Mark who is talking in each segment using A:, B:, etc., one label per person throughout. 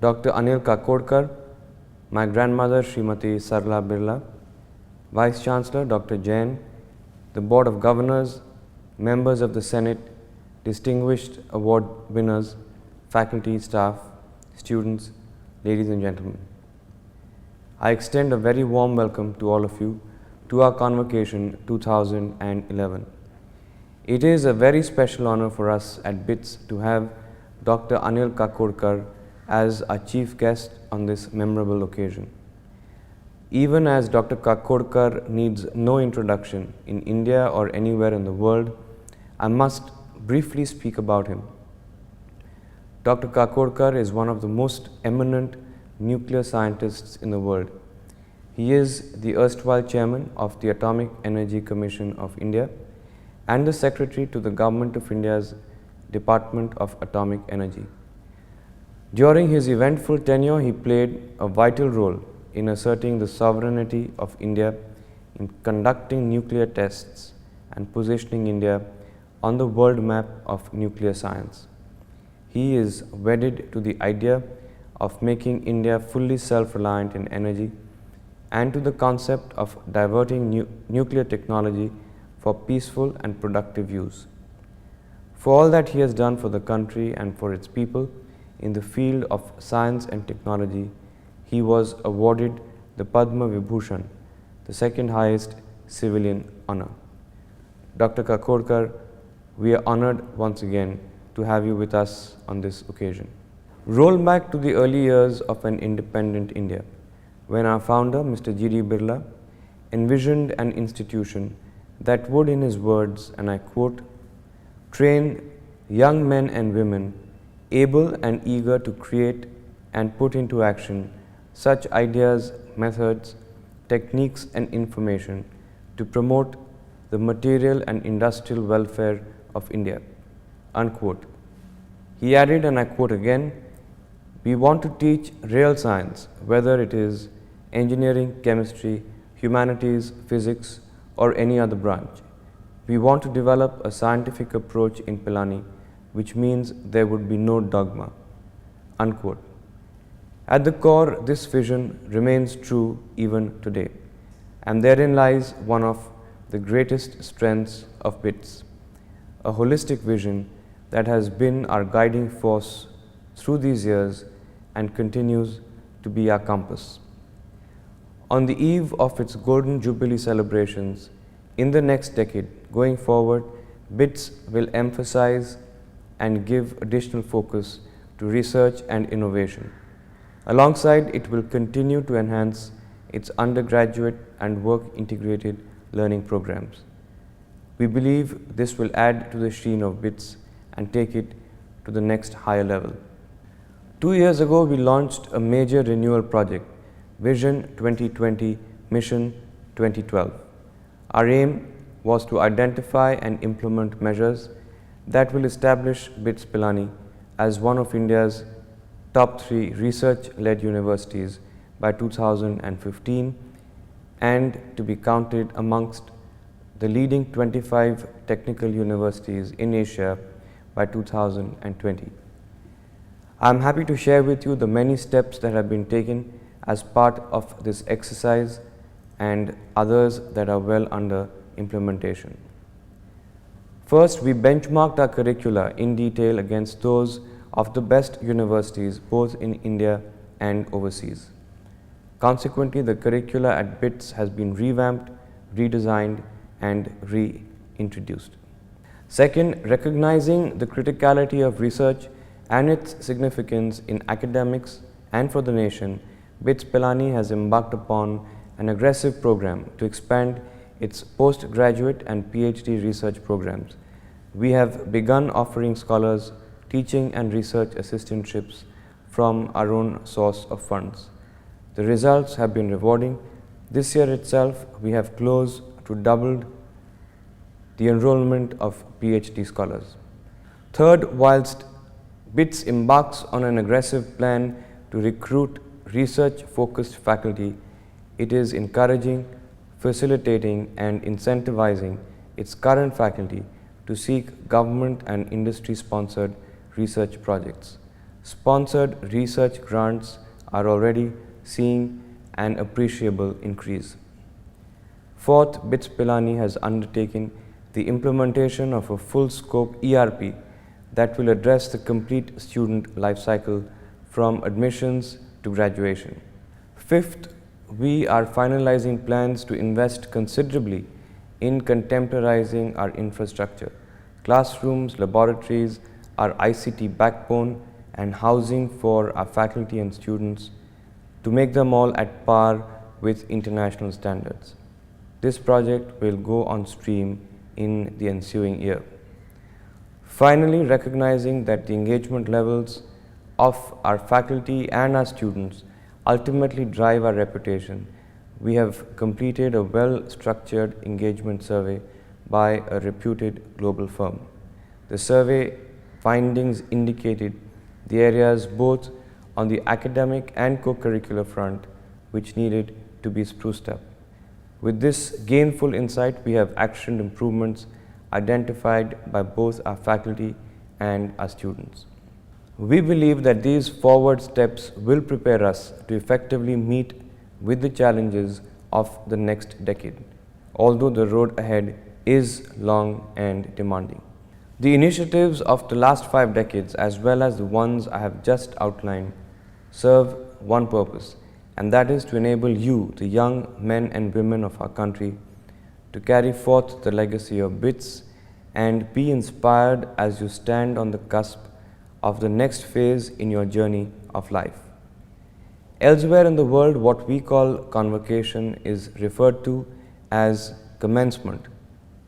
A: Dr. Anil Kakodkar, my grandmother Srimati Sarla Birla, Vice Chancellor Dr. Jain, the Board of Governors, members of the Senate, distinguished award winners, faculty, staff, students, ladies and gentlemen. I extend a very warm welcome to all of you to our convocation 2011. It is a very special honor for us at BITS to have Dr. Anil Kakodkar as our chief guest on this memorable occasion. Even as Dr. Kakodkar needs no introduction in India or anywhere in the world, I must briefly speak about him. Dr. Kakodkar is one of the most eminent nuclear scientists in the world. He is the erstwhile chairman of the Atomic Energy Commission of India and the secretary to the Government of India's Department of Atomic Energy. During his eventful tenure, he played a vital role in asserting the sovereignty of India, in conducting nuclear tests and positioning India on the world map of nuclear science. He is wedded to the idea of making India fully self-reliant in energy and to the concept of diverting nuclear technology for peaceful and productive use. For all that he has done for the country and for its people in the field of science and technology, he was awarded the Padma Vibhushan, the second highest civilian honor. Dr. Kakodkar, we are honored once again to have you with us on this occasion. Roll back to the early years of an independent India, when our founder, Mr. G.D. Birla, envisioned an institution that would, in his words, and I quote, train young men and women able and eager to create and put into action such ideas, methods, techniques and information to promote the material and industrial welfare of India, unquote. He added, and I quote again, we want to teach real science, whether it is engineering, chemistry, humanities, physics, or any other branch. We want to develop a scientific approach in Pilani, which means there would be no dogma, unquote. At the core, this vision remains true even today, and therein lies one of the greatest strengths of BITS, a holistic vision that has been our guiding force through these years and continues to be our compass. On the eve of its Golden Jubilee celebrations, in the next decade, going forward, BITS will emphasize and give additional focus to research and innovation. Alongside, it will continue to enhance its undergraduate and work integrated learning programs. We believe this will add to the sheen of BITS and take it to the next higher level. 2 years ago, we launched a major renewal project, Vision 2020, Mission 2012. Our aim was to identify and implement measures that will establish BITS Pilani as one of India's top 3 research-led universities by 2015 and to be counted amongst the leading 25 technical universities in Asia by 2020. I am happy to share with you the many steps that have been taken as part of this exercise and others that are well under implementation. First, we benchmarked our curricula in detail against those of the best universities both in India and overseas. Consequently, the curricula at BITS has been revamped, redesigned and reintroduced. Second, recognizing the criticality of research and its significance in academics and for the nation, BITS Pilani has embarked upon an aggressive program to expand its postgraduate and PhD research programs. We have begun offering scholars teaching and research assistantships from our own source of funds. The results have been rewarding. This year itself, we have close to doubled the enrollment of PhD scholars. Third, whilst BITS embarks on an aggressive plan to recruit research-focused faculty, it is encouraging, facilitating and incentivizing its current faculty to seek government and industry-sponsored research projects. Sponsored research grants are already seeing an appreciable increase. Fourth, BITS Pilani has undertaken the implementation of a full-scope ERP that will address the complete student life cycle from admissions to graduation. Fifth, we are finalizing plans to invest considerably in contemporizing our infrastructure, classrooms, laboratories, our ICT backbone, and housing for our faculty and students to make them all at par with international standards. This project will go on stream in the ensuing year. Finally, recognizing that the engagement levels of our faculty and our students ultimately drive our reputation, we have completed a well-structured engagement survey by a reputed global firm. The survey findings indicated the areas both on the academic and co-curricular front which needed to be spruced up. With this gainful insight, we have actioned improvements identified by both our faculty and our students. We believe that these forward steps will prepare us to effectively meet with the challenges of the next decade, although the road ahead is long and demanding. The initiatives of the last 5 decades, as well as the ones I have just outlined, serve one purpose, and that is to enable you, the young men and women of our country, to carry forth the legacy of BITS and be inspired as you stand on the cusp of the next phase in your journey of life. Elsewhere in the world, what we call convocation is referred to as commencement,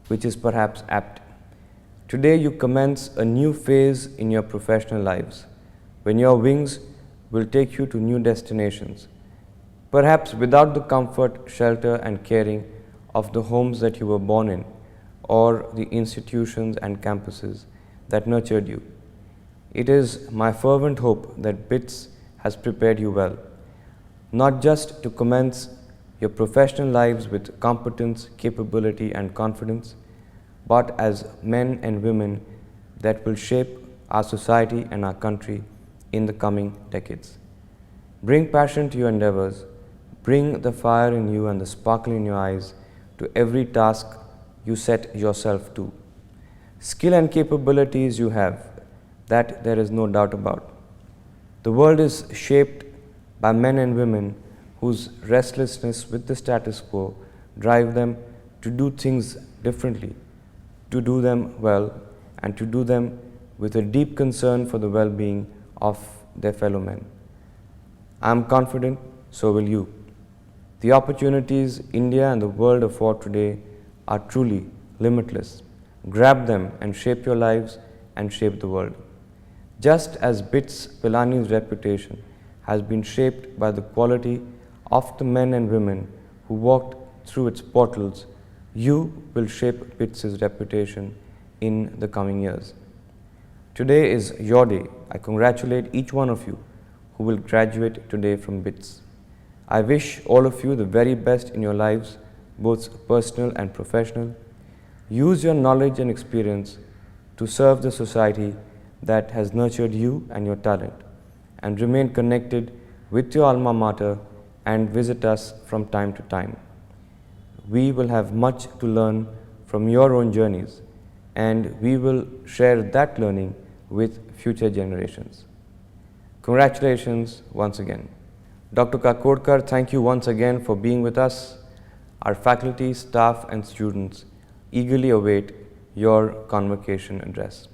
A: which is perhaps apt. Today you commence a new phase in your professional lives, when your wings will take you to new destinations, perhaps without the comfort, shelter and caring of the homes that you were born in, or the institutions and campuses that nurtured you. It is my fervent hope that BITS has prepared you well, not just to commence your professional lives with competence, capability and confidence, but as men and women that will shape our society and our country in the coming decades. Bring passion to your endeavors, bring the fire in you and the sparkle in your eyes to every task you set yourself to. Skill and capabilities you have, that there is no doubt about. The world is shaped by men and women whose restlessness with the status quo drive them to do things differently, to do them well, and to do them with a deep concern for the well-being of their fellow men. I am confident, so will you. The opportunities India and the world afford today are truly limitless. Grab them and shape your lives and shape the world. Just as BITS Pilani's reputation has been shaped by the quality of the men and women who walked through its portals, you will shape BITS's reputation in the coming years. Today is your day. I congratulate each one of you who will graduate today from BITS. I wish all of you the very best in your lives, both personal and professional. Use your knowledge and experience to serve the society that has nurtured you and your talent, and remain connected with your alma mater and visit us from time to time. We will have much to learn from your own journeys, and we will share that learning with future generations. Congratulations once again. Dr. Kakodkar, thank you once again for being with us. Our faculty, staff and students eagerly await your convocation address.